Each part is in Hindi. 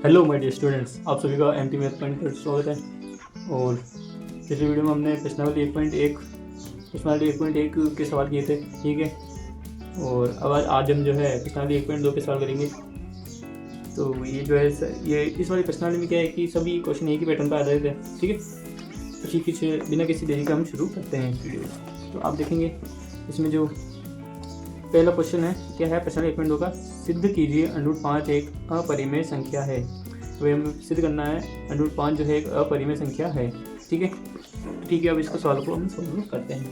हेलो माय डियर स्टूडेंट्स, आप सभी का एमटी मैथ पॉइंट पर स्वागत है। और पिछली वीडियो में हमने प्रश्नावली 1.1 के सवाल किए थे, ठीक है। और अब आज हम जो है प्रश्नावली 1.2 के सवाल करेंगे। तो ये जो है ये इस वाली प्रश्नावली में क्या है कि सभी क्वेश्चन एक ही पैटर्न पर आधारित है, ठीक है। तो ठीक है, बिना किसी देरी का हम शुरू करते हैं वीडियो। तो आप देखेंगे इसमें जो पहला क्वेश्चन है, क्या है प्रश्नावली 1.2 का, सिद्ध कीजिए √5 एक अपरिमेय संख्या है। वही हमें सिद्ध करना है √5 जो है एक अपरिमेय संख्या है, ठीक है। ठीक है, अब इसको सवाल को हम सॉल्व करते हैं।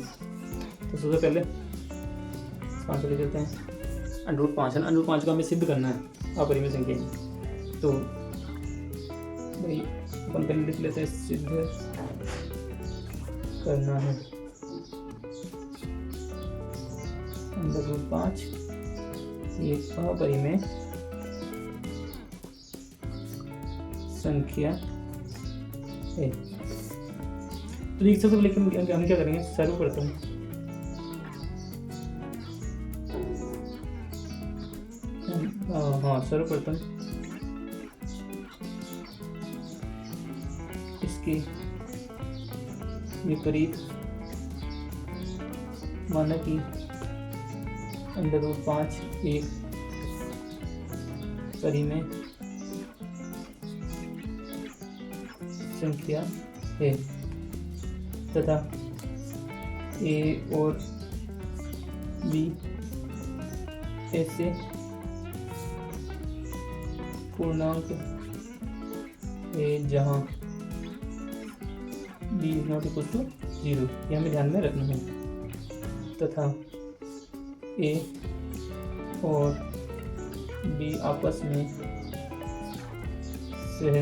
तो सबसे पहले आंसर ले लेते हैं। √5 है ना, √5 का हमें सिद्ध करना है अपरिमेय संख्या। तो भाई अपन पहले लिख लेते हैं, सिद्ध करना है √5 एक अपरिमेय संख्या है। तो एक सबसे पहले हम क्या करेंगे, सर्वप्रथम सर्वप्रथम इसके विपरीत माना कि √5 एक परिमेय संख्या है तथा a और b ऐसे पूर्णांक है जहाँ b is not equal to 0, ये हमें ध्यान में रखना है। तथा a और b आपस में सह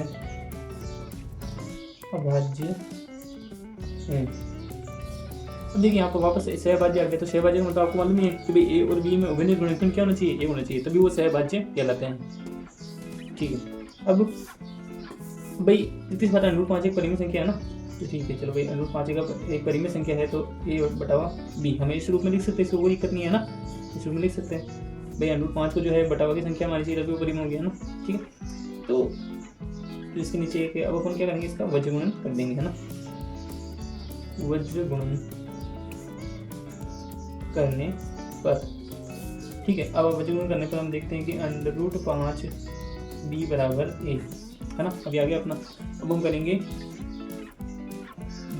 अभाज्य है। अब देखिए यहाँ पर वापस सहभाज्य आ गया। तो सहभाज्य का मतलब आपको मालूम है कि भाई ए और बी में उभयनिष्ठ गुणनखंड क्या होना चाहिए, ए होना चाहिए, तभी वो सहभाज्य कहलाते हैं, ठीक है। अब भाई इतनी बात √5 एक परिमेय संख्या है ना, तो ठीक है, चलो भाई √5 का एक परिमेय संख्या है, तो ए बटावा बी हम इस रूप में लिख सकते हैं, इसको कोई दिक्कत नहीं है ना, इस रूप में लिख सकते हैं। भाई √5 को जो है बटावा की संख्या हमारी चाहिए, तभी परिमेय हो गया ना, ठीक है। तो इसके नीचे एक, अब अपन क्या करेंगे, इसका वज्र गुणन कर देंगे, है ना। वज्र गुणन करने पर, ठीक है, अब वज्र गुणन करने पर हम देखते हैं कि √5 b बराबर a, है ना। अभी आ गया अपना। अब हम करेंगे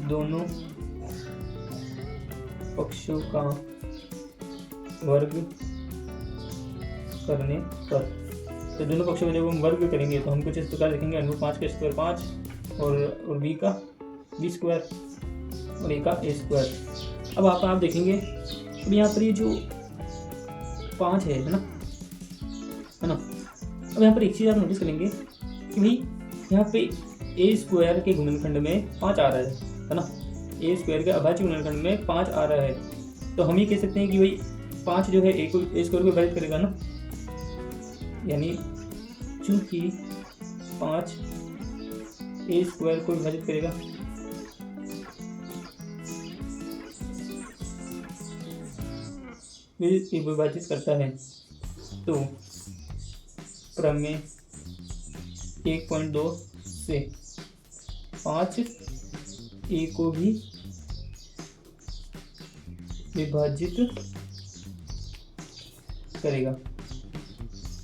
दोनों पक्षों का वर्ग करने पर। तो दोनों पक्षों में जब हम वर्ग करेंगे तो हम कुछ इस प्रकार लिखेंगे, √5 का स्क्वायर 5 और b का b स्क्वायर और a का a स्क्वायर। अब आप देखेंगे, अब यहाँ पर ये जो 5 है ना, है ना। अब यहाँ पर एक चीज़ आप नोटिस करेंगे कि भाई यहाँ पे a स्क्वायर के गुणनखंड में 5 आ रहा है ना। a स्क्वायर के अभाज्य गुणनखंड में 5 आ रहा है, तो हम ये कह सकते हैं कि भाई 5 जो है a स्क्वायर को विभाजित करेगा ना, यानी चूंकि 5 a स्क्वायर को विभाजित करेगा, विभाजित करता है, तो प्रमेय 1.2 से 5 a को भी विभाजित करेगा, है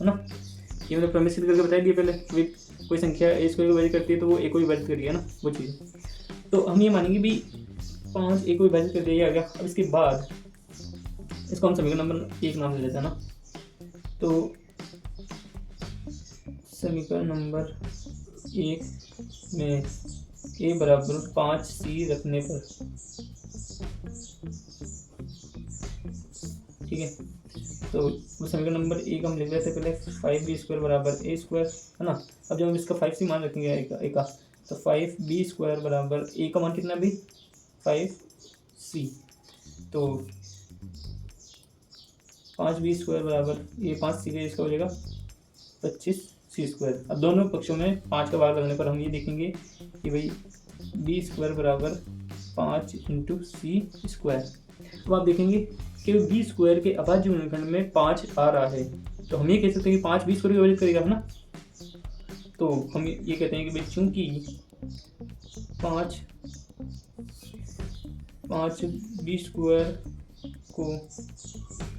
ना। ये मतलब प्रमेय सिद्ध करके बता दिया पहले, कोई संख्या a स्क्वायर को विभाजित करती है तो वो a को विभाजित करेगी, है ना, वो चीज़। तो हम ये मानेंगे भी 5 a को विभाजित कर दिया गया। अब इसके बाद इसको हम समीकरण नंबर 1 नाम ले लेते हैं ना। तो समीकरण नंबर 1 में a बराबर 5c रखने पर, ठीक है, तो वो समीकरण नंबर 1 हम लिख रहे थे पहले, 5b स्क्वायर बराबर a स्क्वायर, है ना। अब जब हम इसका 5c मान रखेंगे a का, तो 5b स्क्वायर बराबर a का मान कितना भी 5c, तो 5b स्क्वायर बराबर ये 5c का इसका हो जाएगा 25c स्क्वायर। अब दोनों पक्षों में 5 का भाग लगने पर हम ये देखेंगे कि भाई b स्क्वायर बराबर 5 × c स्क्वायर। अब आप देखेंगे कि b स्क्वायर के अभाज्य गुणनखंड में 5 आ रहा है, तो हम ये कह सकते हैं कि 5 b स्क्वायर को विभाजित करेगा, है ना। तो हम ये कहते हैं कि भाई चूंकि 5 बी स्क्वायर को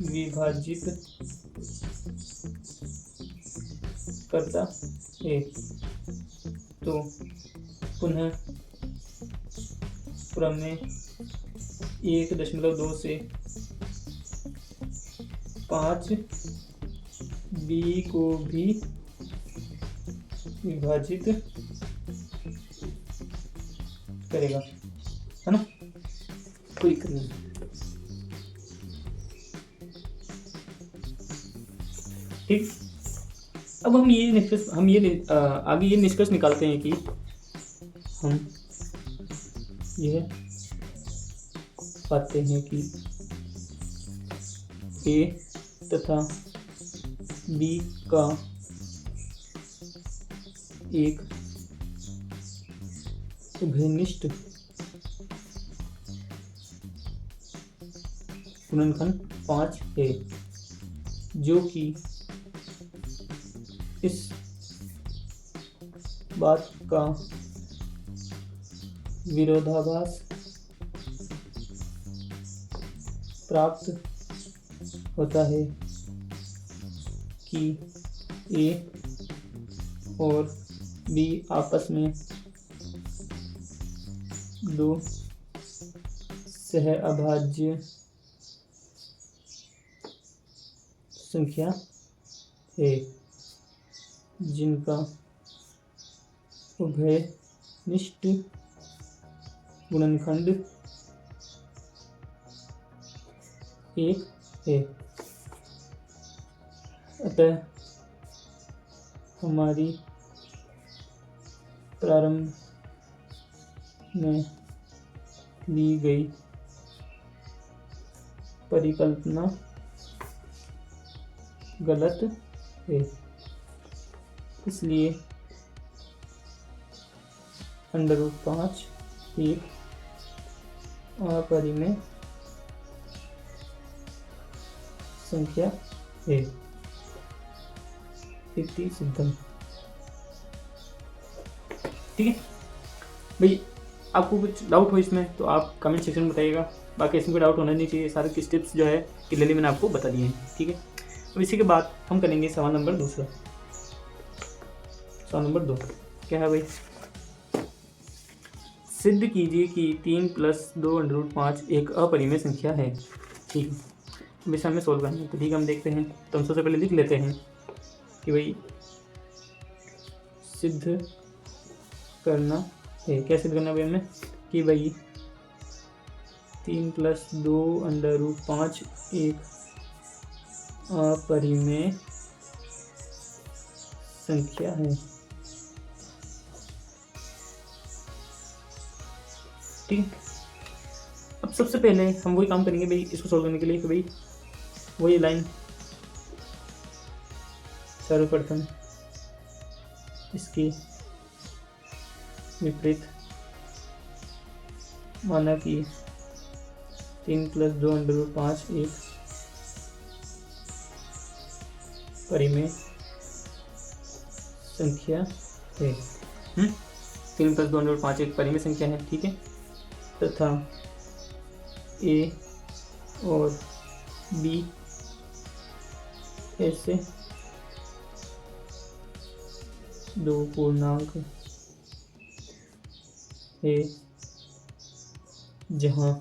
विभाजित करता है तो पुनः प्रमेय 1.2 से 5 बी को भी विभाजित करेगा, है ना, कोई दिक्कत नहीं। ठीक, अब हम आगे ये निष्कर्ष निकालते हैं कि हम यह पाते हैं कि ए तथा बी का एक उभयनिष्ठ गुणनखंड 5 है, जो कि इस बात का विरोधाभास प्राप्त होता है कि ए और बी आपस में दो सहअभाज्य संख्या है जिनका उभयनिष्ठ गुणनखंड 1 है। अतः हमारी प्रारंभ में दी गई परिकल्पना गलत है। इसलिए √5 एक अपरिमेय संख्या है। इति सिद्धम। ठीक है भाई, आपको कुछ डाउट हो इसमें तो आप कमेंट सेक्शन में बताइएगा। बाकी इसमें कोई डाउट होना नहीं चाहिए, सारे की स्टेप्स जो है क्लियरली मैंने आपको बता दिए हैं। ठीक है, अब इसी के बाद हम करेंगे सवाल नंबर 2। सवाल नंबर 2 क्या है भाई? सिद्ध कीजिए कि 3 + 2 √5 एक अपरिमेय संख्या है। ठीक है, अब इसे हमें सोल्व करना है। तो ठीक है, हम देखते हैं। तो हम सबसे पहले लिख लेते हैं कि भाई सिद्ध करना है। क्या सिद्ध करना है भाई हमें? कि भाई 3 + 2 √5 एक अपरिमेय संख्या है। ठीक है, अब सबसे पहले हम वही काम करेंगे भाई इसको सोल्व करने के लिए कि भाई वही लाइन सर्वप्रथम इसकी विपरीत माना कि 3 + 2 √5 एक परिमेय संख्या है। 3 + 2 √5 एक परिमेय संख्या है। ठीक है, तथा ए और बी ऐसे दो पूर्णांक है जहाँ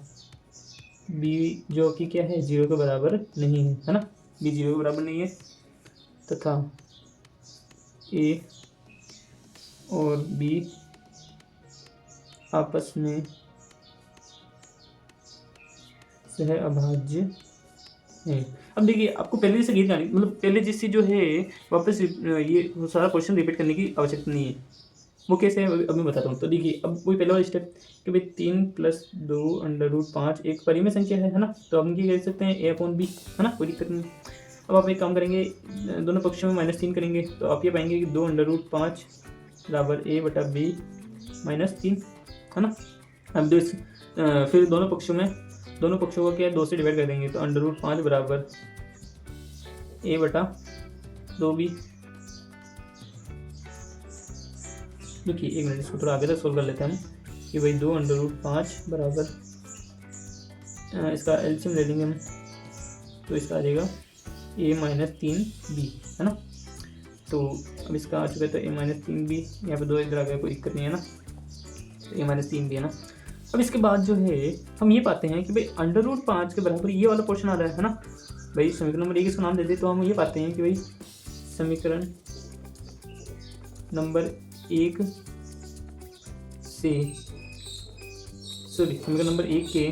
बी जो कि क्या है 0 के बराबर नहीं है ना, बी 0 के बराबर नहीं है, तथा ए और बी आपस में सहअभाज्य है। अब देखिए, आपको पहले से गीत गाने मतलब पहले जिससे जो है वापस ये सारा क्वेश्चन रिपीट करने की आवश्यकता नहीं है। वो कैसे है अब मैं बताता हूँ। तो देखिए, अब वही पहला वाला स्टेप कि भाई 3 + 2 √5 एक परिमेय संख्या है ना। तो हम ये कह सकते हैं a/b, है ना, कोई दिक्कत नहीं। अब आप एक काम करेंगे, दोनों पक्षों में -3 करेंगे तो आप ये पाएंगे कि 2 √5 = a/b -3, है ना। अब फिर दोनों पक्षों को क्या 2 से डिवाइड कर देंगे तो √5 = a/2b, देखिए एक मिनट, इसको थोड़ा आगे तक सोल्व कर लेते हैं हम कि भाई 2√5 बराबर इसका एलसीएम ले लेंगे हम, तो इसका आ जाएगा a-3b, है ना। तो अब इसका आ चुका है तो a-3b, यहाँ पे 2 इधर आ गया, कोई दिक्कत नहीं है ना, तो a-3b है ना। अब इसके बाद जो है हम ये पाते हैं कि भाई √5 के बराबर ये वाला पोर्शन आ रहा है ना भाई। समीकरण नंबर 1 इसका नाम देते, तो हम ये पाते हैं कि भाई समीकरण नंबर 1 से समीकरण नंबर 1 के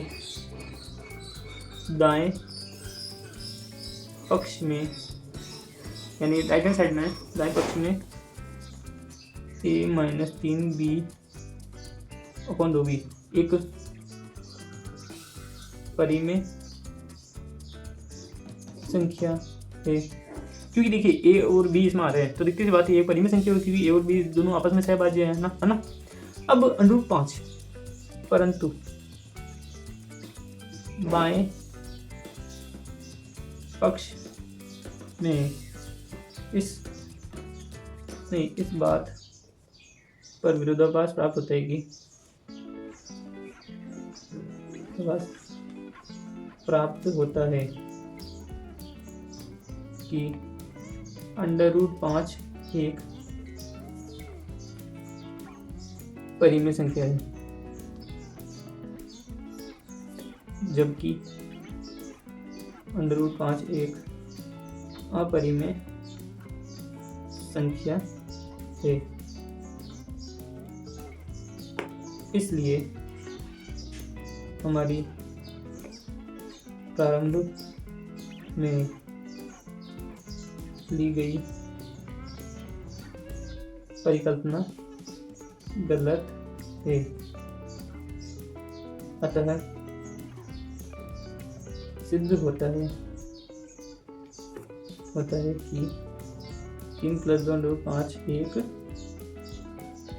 दाएं पक्ष में, यानी राइट हैंड साइड में, दाएं पक्ष में a-3b/2b एक परिमेय संख्या है। क्योंकि देखिए a और b इसमें आ रहे हैं, तो दिखती सी बात है ये परिमेय संख्या है, क्योंकि a और b दोनों आपस में सहभाज्य है ना, है ना। अब √5 परंतु बाएं पक्ष में इस बात पर विरोधाभास प्राप्त होता है कि √5 एक परिमेय संख्या है, जबकि √5 एक अपरिमेय संख्या है। इसलिए हमारी प्रारंभ में ली गई परिकल्पना गलत है। अतः सिद्ध होता है कि 3 + 2 √5 एक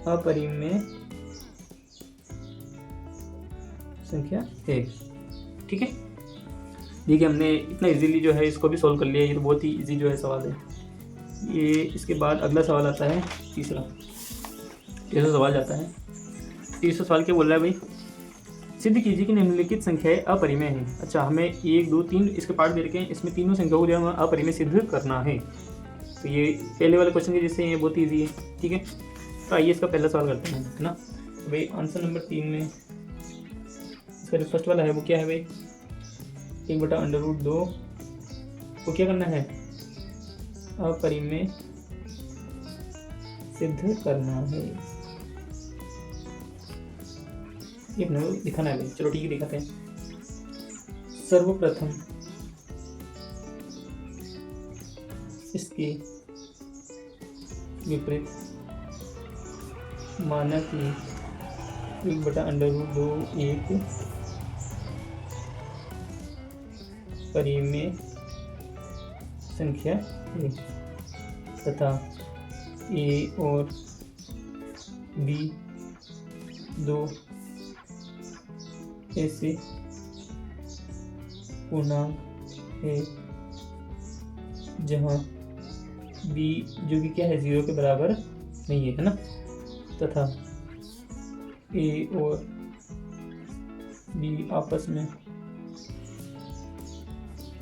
अपरिमेय संख्या है। ठीक है, देखिए हमने इतना इजीली जो है इसको भी सॉल्व कर लिया। ये तो बहुत ही इजी जो है सवाल है ये। इसके बाद अगला सवाल आता है तीसरा सवाल जाता है। तीसरा सवाल क्या बोल रहा है भाई, सिद्ध कीजिए कि निम्नलिखित संख्याएं अपरिमेय हैं। अच्छा, हमें 1 2 3 इसके पार्ट दे रखे हैं, इसमें तीनों संख्याओं को जो है अपरिमेय सिद्ध करना है। तो ये पहले वाले क्वेश्चन के जैसे ये बहुत ईजी है। ठीक है, तो आइए इसका पहला सवाल करते हैं, है ना। तो भाई आंसर नंबर 3 में इसका जो फर्स्ट वाला है वो क्या है भाई, 1/√2 को क्या करना है, अपरिमेय सिद्ध करना है। ये अपने को दिखाना है भाई। चलो ठीक है, दिखाते हैं। सर्वप्रथम इसके विपरीत माना कि 1/√2 एक परिमेय संख्या है तथा a और b दो ऐसे पूर्णांक है जहाँ b जो कि क्या है 0 के बराबर नहीं है ना, तथा a और b आपस में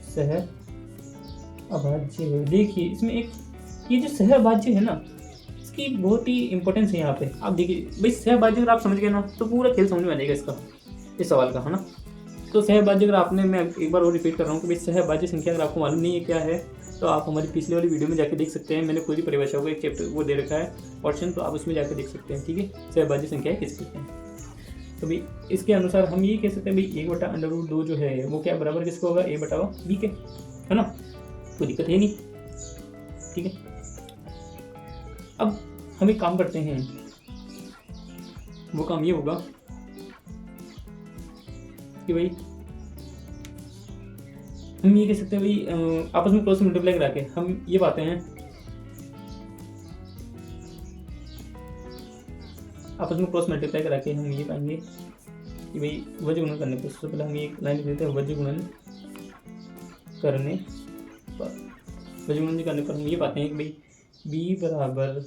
सह अभाज्य है। देखिए इसमें एक ये जो सह अभाज्य है ना, इसकी बहुत ही इंपॉर्टेंस है यहाँ पे। आप देखिए भाई सह अभाज्य अगर आप समझ गए ना तो पूरा खेल समझ में आ जाएगा इसका, इस सवाल का, है ना। तो सह अभाज्य अगर आपने, मैं एक बार और रिपीट कर रहा हूँ कि भाई सह अभाज्य संख्या अगर आपको मालूम नहीं है क्या है तो आप हमारी पिछले वाली वीडियो में जाके देख सकते हैं। मैंने पूरी परिभाषा को एक चैप्टर वो दे रखा है ऑप्शन, तो आप उसमें जाकर देख सकते हैं। ठीक है, सह अभाज्य संख्या किस कहते हैं। तो भाई इसके अनुसार हम ये कह सकते हैं भाई 1/√2 जो है वो क्या बराबर किसको होगा, a/b के, है ना। कोई दिक्कत है नहीं। ठीक है, अब हम एक काम करते हैं, वो काम ये होगा कि भाई हम ये कह सकते हैं भाई आपस में क्रॉस मल्टीप्लाई करा के हम ये पाते हैं, आपस में क्रॉस मल्टीप्लाई करा के हम ये पाएंगे कि भाई वज्र गुणन करने पर, सबसे पहले हम एक लाइन लिख देते हैं, वज्र गुणन करने पर हम ये पाते हैं कि भाई b बराबर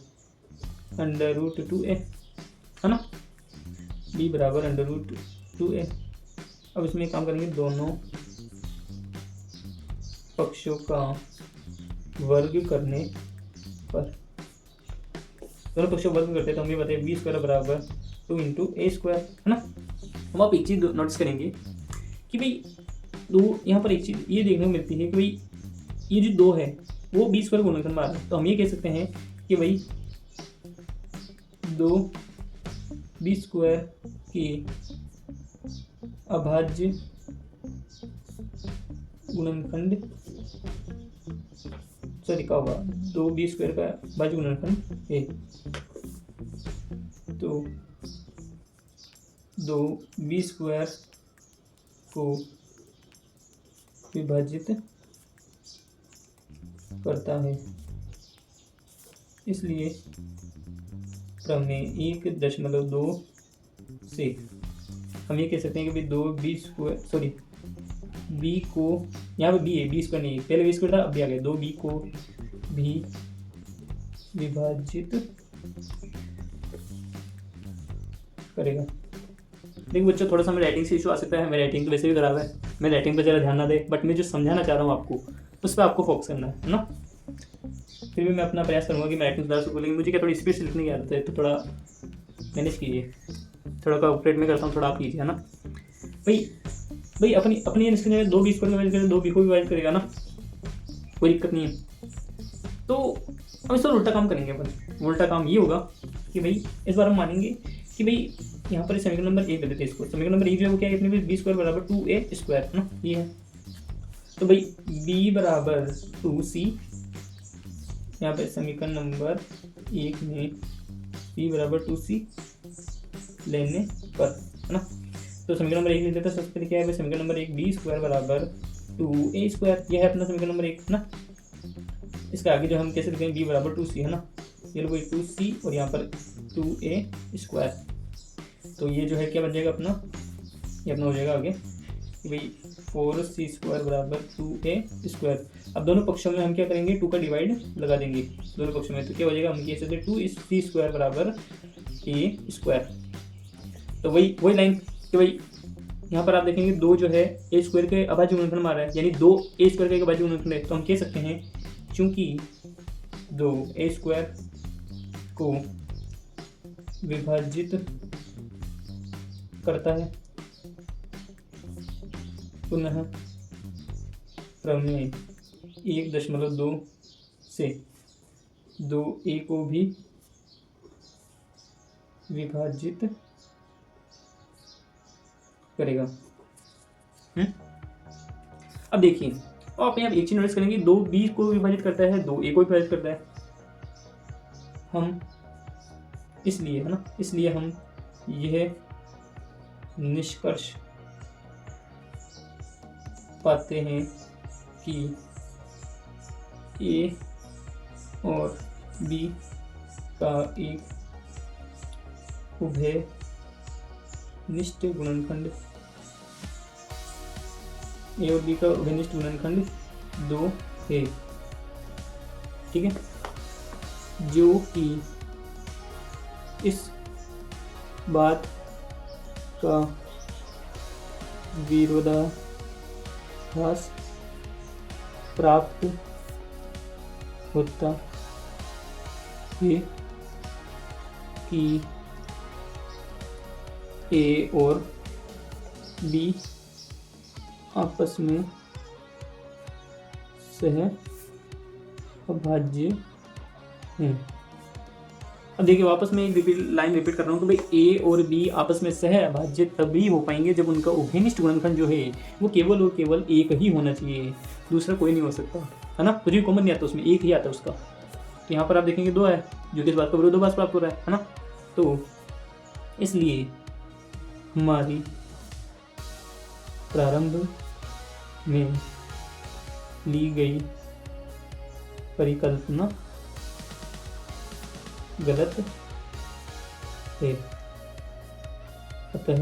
अंडर रूट 2a, है ना, b बराबर अंडर रूट 2a। अब इसमें काम करेंगे, दोनों पक्षों का वर्ग करने पर, दोनों पक्षों वर्ग करते हैं तो हमें बताइए बी स्क्वायर बराबर 2 इंटू ए स्क्वायर, है ना। हम आप एक चीज़ नोटिस करेंगे कि भाई दो, यहाँ पर एक चीज़ ये देखने को मिलती है कि भाई ये जो दो है वो बी स्क्वायर गुणनखंड में आ रहा है, तो हम ये कह सकते हैं कि भाई दो बी स्क्वायर के अभाज्य गुणनखंड, सॉरी क्या होगा, दो बी स्क्वायर का अभाज्य गुणनखंड है, तो दो बी स्क्वायर को विभाजित करता है, इसलिए प्रमेय 1.2 से हम ये कह सकते हैं कि भाई दो बी स्क्वायर, सॉरी बी को, यहाँ पे बी है, बी स्क्वायर नहीं है, पहले बी स्क्वायर था अब भी आ गया, दो बी को भी विभाजित करेगा। देखो बच्चों, थोड़ा सा मेरे राइटिंग से इशू आ सकता है, मेरी राइटिंग तो वैसे भी खराब है, मैं राइटिंग पर ज़रा ध्यान ना दे, बट मैं जो समझाना चाह रहा हूँ आपको उस पर आपको फोकस करना है ना। फिर भी मैं अपना प्रयास करूँगा कि मैं राइटिंग सुधार सकूँ, लेकिन मुझे क्या थोड़ी स्पीड से लिखने की आदत है, तो थोड़ा मैनेज कीजिए, थोड़ा कॉपरेट में करता हूँ, थोड़ा आप कीजिए, है ना भाई अपनी अपनी ये दो बी स्क्वायर को विभाजित करेगा, दो बी को विभाजित करेगा ना, कोई दिक्कत नहीं है। तो हम इस पर उल्टा काम करेंगे, अपन उल्टा काम ये होगा कि भाई इस बार हम मानेंगे कि भाई यहाँ पर समीकरण नंबर 1 दे देते हैं इसको, समीकरण नंबर 1 जो है वो क्या है अपने बी स्क्वायर बराबर 2a स्क्वायर, है ना, ये है। तो भाई b बराबर 2c, यहाँ पे समीकरण नंबर 1 में b बराबर 2c लेने पर, है ना, तो समीकरण नंबर 1 लिख देते हैं। सबसे पहले क्या है, समीकरण नंबर 1 बी स्क्वायर बराबर 2a स्क्वायर, यह है अपना समीकरण नंबर 1, है ना। इसका आगे जो हम कैसे लिखेंगे, b बराबर 2c, है ना, ये लो 2c और यहाँ पर 2a स्क्वायर, तो ये जो है क्या बन जाएगा अपना, ये अपना हो जाएगा आगे कि भाई 4c स्क्वायर बराबर 2a स्क्वायर। अब दोनों पक्षों में हम क्या करेंगे, 2 का डिवाइड लगा देंगे दोनों पक्षों में, तो क्या हो जाएगा, हम कह सकते हैं 2c स्क्वायर बराबर a स्क्वायर। तो वही लाइन कि भाई यहाँ पर आप देखेंगे दो जो है ए स्क्वायर के अभाज्य गुणनखंड में आ रहा है, यानी दो ए स्क्वायर का एक अभाज्य गुणनखंड है, तो हम कह सकते हैं चूंकि दो ए स्क्वायर को विभाजित करता है, पुनः प्रमेय 1.2 से दो ए को भी विभाजित करेगा। अब देखिए, आप यहाँ एक चीज नोटिस करेंगे, दो बी को विभाजित करता है, दो ए को विभाजित करता है, हम इसलिए, है ना, इसलिए हम यह निष्कर्ष पाते हैं कि ए और बी का एक उभयनिष्ठ गुणनखंड, ए और बी का उभयनिष्ठ गुणनखंड 2 है, ठीक है, जो कि इस बात का विरोधाभास प्राप्त होता है कि ए और बी आपस में सह अभाज्य हैं। अब देखिए वापस मैं एक लाइन रिपीट कर रहा हूँ कि भाई ए और बी आपस में सह अभाज्य तभी हो पाएंगे जब उनका उभयनिष्ठ गुणनखंड जो है वो केवल और केवल एक ही होना चाहिए, दूसरा कोई नहीं हो सकता, है ना, कुछ भी कॉमन नहीं आता उसमें, एक ही आता है उसका। तो यहाँ पर आप देखेंगे दो है जो कि इस बात का विरोधाभास प्राप्त हो रहा है ना। तो इसलिए हमारी प्रारंभ में ली गई परिकल्पना गलत है, अतः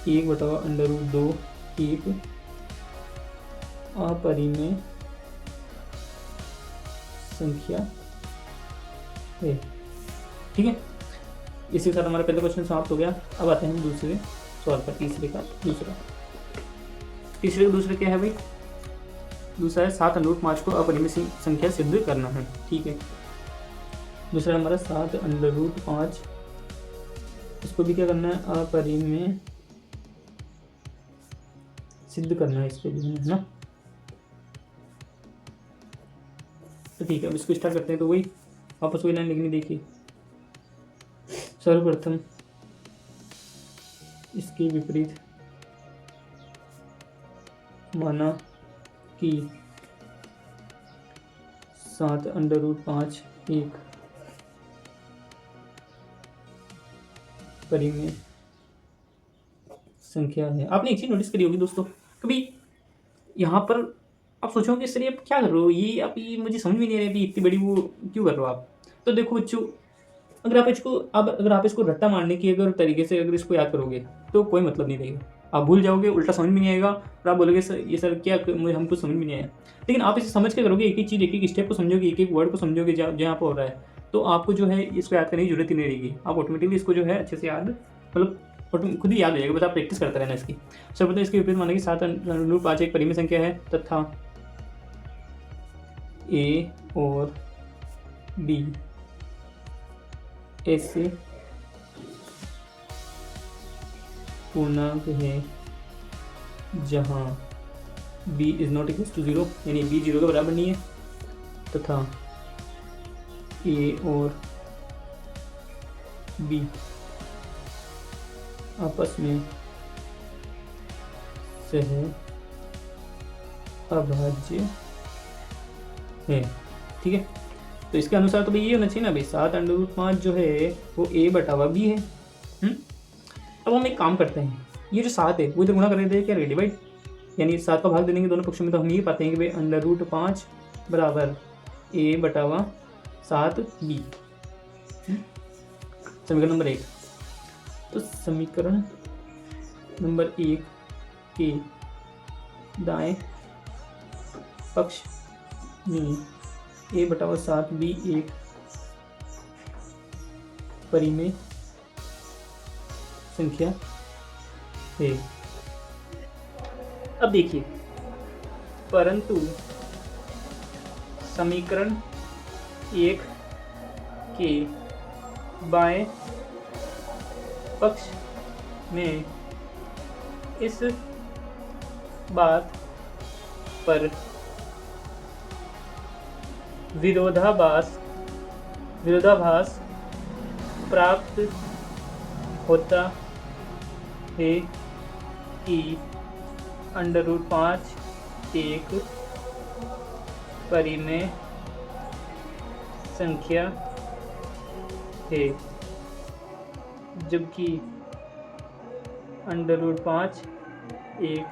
1/√2 एक अपरिमेय संख्या है। ठीक है, इसी के साथ हमारा पहला क्वेश्चन समाप्त हो गया। अब आते हैं दूसरे सवाल पर, तीसरे का दूसरा क्या है भाई? दूसरा है 7√5 को अपरिमेय संख्या सिद्ध करना है। ठीक है, दूसरा हमारा 7√5, इसको भी क्या करना है? अपरिमेय सिद्ध करना है इसको भी, है ना। तो ठीक है, अब इसको स्टार्ट करते हैं। तो वही वापस वही लाइन लिखनी, देखिए सर्वप्रथम इसके विपरीत माना कि 7√5 एक परिमेय संख्या है। आपने एक चीज नोटिस करी होगी दोस्तों, कभी यहाँ पर आप सोचोगे सर ये आप क्या कर रहे हो, ये आप ये मुझे समझ में नहीं आ रहा है, अभी इतनी बड़ी वो क्यों कर रहे हो आप। तो देखो बच्चों, अगर आप इसको रट्टा मारने की अगर तरीके से अगर इसको याद करोगे तो कोई मतलब नहीं रहेगा, आप भूल जाओगे, उल्टा समझ में नहीं आएगा और आप बोलोगे सर ये सर क्या मुझे हमको समझ में नहीं आया। लेकिन आप इसे समझ के करोगे, एक एक चीज़, एक एक स्टेप को समझोगे, एक एक वर्ड को समझोगे जहाँ पर हो रहा है, तो आपको जो है इसको याद करने की जरूरत ही नहीं रहेगी। आप ऑटोमेटिकली इसको जो है अच्छे से याद, मतलब खुद ही याद हो जाएगा, बस आप प्रैक्टिस करते रहना इसकी। सर्वप्रथम इसके विपरीत माना कि 7√5 एक परिमेय संख्या है तथा ए और बी ऐसे पूर्णांक है जहाँ b is not equal to 0, यानी b 0 के बराबर नहीं है, तथा a और b आपस में सह अभाज्य है। ठीक है, तो इसके अनुसार तो भाई ये होना चाहिए ना भाई, 7√5 जो है वो a बटा b है। अब हम एक काम करते हैं, ये जो 7 है वो इधर गुणा कर देते हैं क्या, डिवाइड, यानी 7 का भाग दे देंगे दोनों पक्षों में, तो हम ये पाते हैं कि भाई √5 बराबर a बटा 7b। समीकरण नंबर 1। तो समीकरण नंबर 1 के दाएं पक्ष में a बटा 7b एक परिमेय संख्या है। अब देखिए, परंतु समीकरण 1 के बाएं पक्ष में इस बात पर विरोधाभास प्राप्त होता है कि √5 एक परिमेय संख्या है, जबकि √5 एक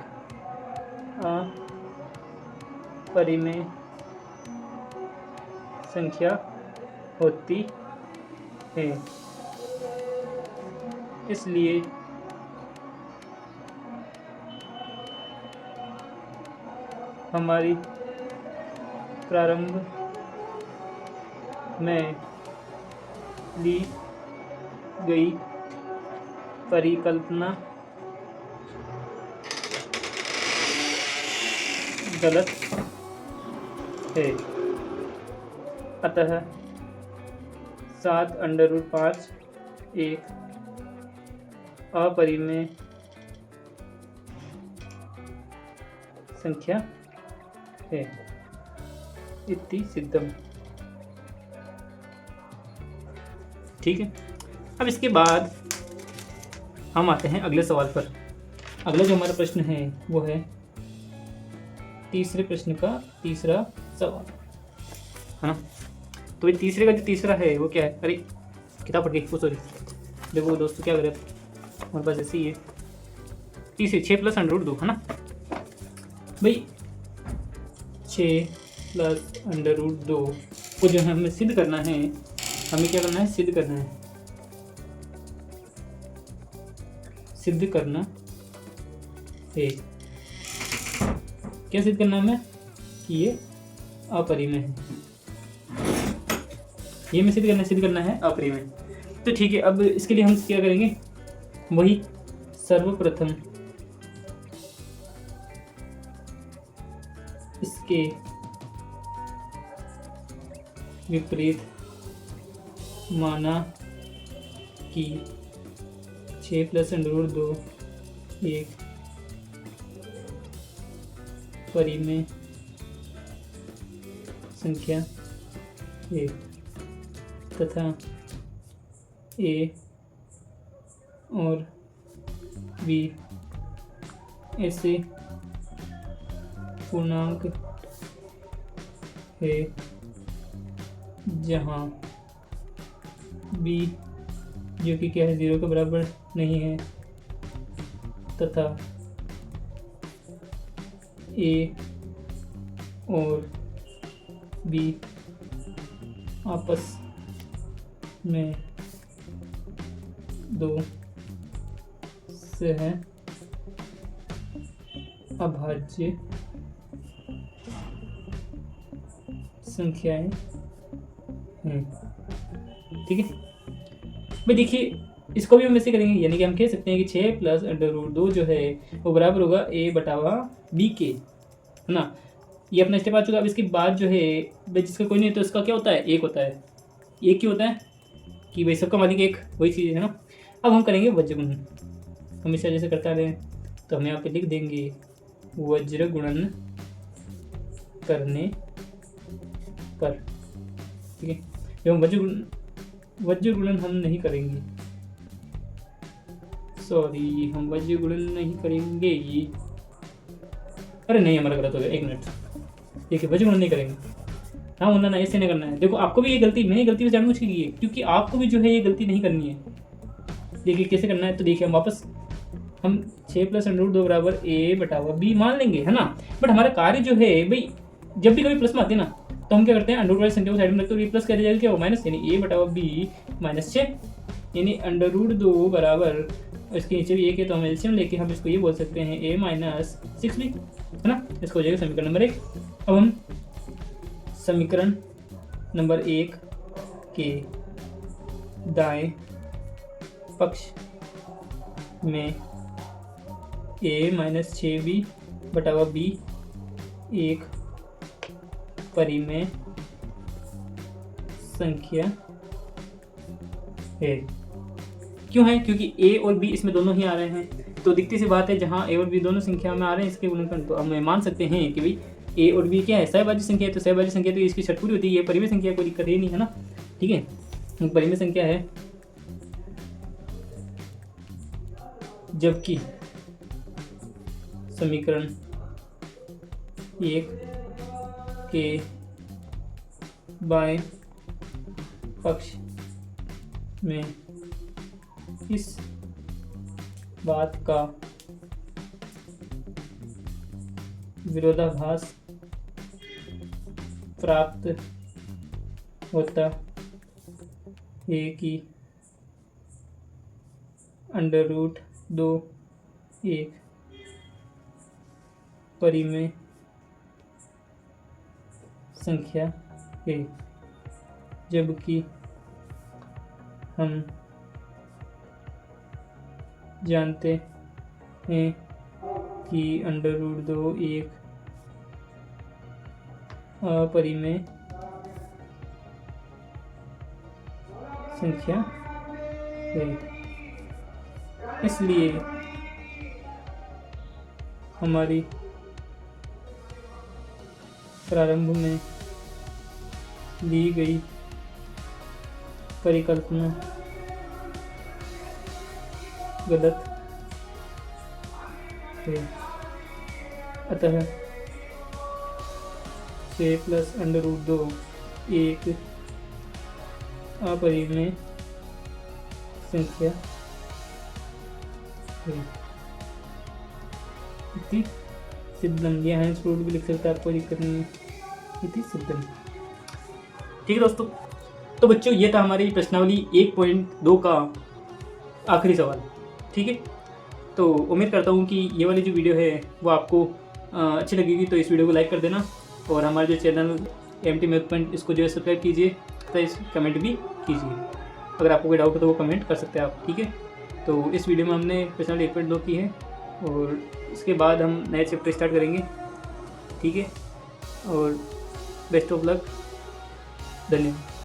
अपरिमेय संख्या होती है। इसलिए हमारी प्रारंभ में ली गई परिकल्पना गलत है। अतः 7√5 एक अपरिमेय संख्या है। इति सिद्धम। ठीक है, अब इसके बाद हम आते हैं अगले सवाल पर। अगला जो हमारा प्रश्न है वो है तीसरे प्रश्न का तीसरा सवाल, है ना। तो ये तीसरे का जो तीसरा है वो क्या है, अरे किताब पढ़ गई वो, सॉरी। देखो दोस्तों क्या करें, हमारे पास ऐसे ही है तीसरे 6 + √2, है ना भाई। 6 + √2 को जो है हमें सिद्ध करना है, हमें क्या करना है, सिद्ध करना है, सिद्ध करना है। क्या सिद्ध करना है हमें, कि ये अपरिमेय है। ये में सिद्ध करना है अपरिमेय। तो ठीक है, अब इसके लिए हम क्या करेंगे, वही सर्वप्रथम इसके विपरीत माना कि 6 + √2 एक परिमेय संख्या है तथा A और B ऐसे पूर्णांक है जहाँ B जो कि क्या है 0 के बराबर नहीं है तथा A और B आपस में दो सह अभाज्य संख्याएं हैं। ठीक है भाई, देखिए इसको भी हम ऐसे करेंगे, यानी कि हम कह सकते हैं कि 6 + √2 जो है वो बराबर होगा A/B के, है ना। ये अपना स्टेप आ चुका है। अब इसके बाद जो है भाई जिसका कोई नहीं तो इसका क्या होता है, एक होता है। एक क्यों होता है कि भाई सबका मालिक एक, वही चीज़ है ना। अब हम करेंगे वज्र गुणन, हमेशा जैसे करता रहे, तो हम यहाँ पे लिख देंगे वज्र गुणन करने पर। ठीक है, जब हम वज्र गुणन हम नहीं करेंगे, सॉरी हम वज्र गुणन नहीं करेंगे, ये अरे नहीं हमारा गलत हो गया, 1 मिनट। देखिए वज्र गुणन नहीं करेंगे, हाँ वरना ऐसे नहीं करना है। देखो आपको भी ये गलती, मैंने गलती भी जानबूझ के की है, क्योंकि आपको भी जो है ये गलती नहीं करनी है। देखिए कैसे करना है, तो देखिए हम वापस 6 + √2 बराबर A/B मान लेंगे, है ना। बट हमारा कार्य जो है भाई, जब भी कभी प्लस में आते हैं ना, तो हम क्या करते हैं, √ वाली संख्या को साइड में रखते हैं, प्लस कर जाएगा क्या, माइनस, यानी A/B - 6, यानी √2 बराबर, इसके नीचे भी 1 है तो हम एलसीएम लेके हम इसको ये बोल सकते हैं A - 6B, है ना। इसको हो जाएगा समीकरण नंबर 1। अब हम समीकरण नंबर 1 के दाएं पक्ष में A - 6B/B एक परिमेय संख्या है। क्यों है, क्योंकि A और B इसमें दोनों ही आ रहे हैं, तो दिखती सी बात है जहाँ A और B दोनों संख्या में आ रहे हैं इसके गुणनखंड, तो हम मान सकते हैं कि भाई A और B क्या है, सहभाज्य संख्या है। तो सहभाज्य संख्या तो इसकी शर्त पूरी होती है, ये परिमेय संख्या कोई दिक्कत ही नहीं है ना। ठीक है, परिमेय संख्या है, जबकि समीकरण 1 के बाएं पक्ष में इस बात का विरोधाभास प्राप्त होता है कि √2 एक परिमेय संख्या है, जबकि हम जानते हैं कि √2 एक अपरिमेय संख्या है। इसलिए हमारी प्रारंभ में ली गई परिकल्पना गलत है। अतः 6 + √2 एक अपरिमेय संख्या है। इति सिद्धम, यहाँ हैंस रूट भी लिख सकते हैं, आपको दिक्कत नहीं है। इति सिद्धम। ठीक है दोस्तों, तो बच्चों ये था हमारी प्रश्नावली 1.2 का आखिरी सवाल। ठीक है, तो उम्मीद करता हूँ कि ये वाली जो वीडियो है वो आपको अच्छी लगेगी। तो इस वीडियो को लाइक कर देना और हमारे जो चैनल MT मैथ पॉइंट इसको जो है सब्सक्राइब कीजिए तथा इस कमेंट भी कीजिए। अगर आपको कोई डाउट हो तो वो कमेंट कर सकते हैं आप, ठीक है। तो इस वीडियो में हमने पर्सनालिटी 1.2 की है और इसके बाद हम नए चैप्टर स्टार्ट करेंगे, ठीक है। और बेस्ट ऑफ लक, धन्यवाद।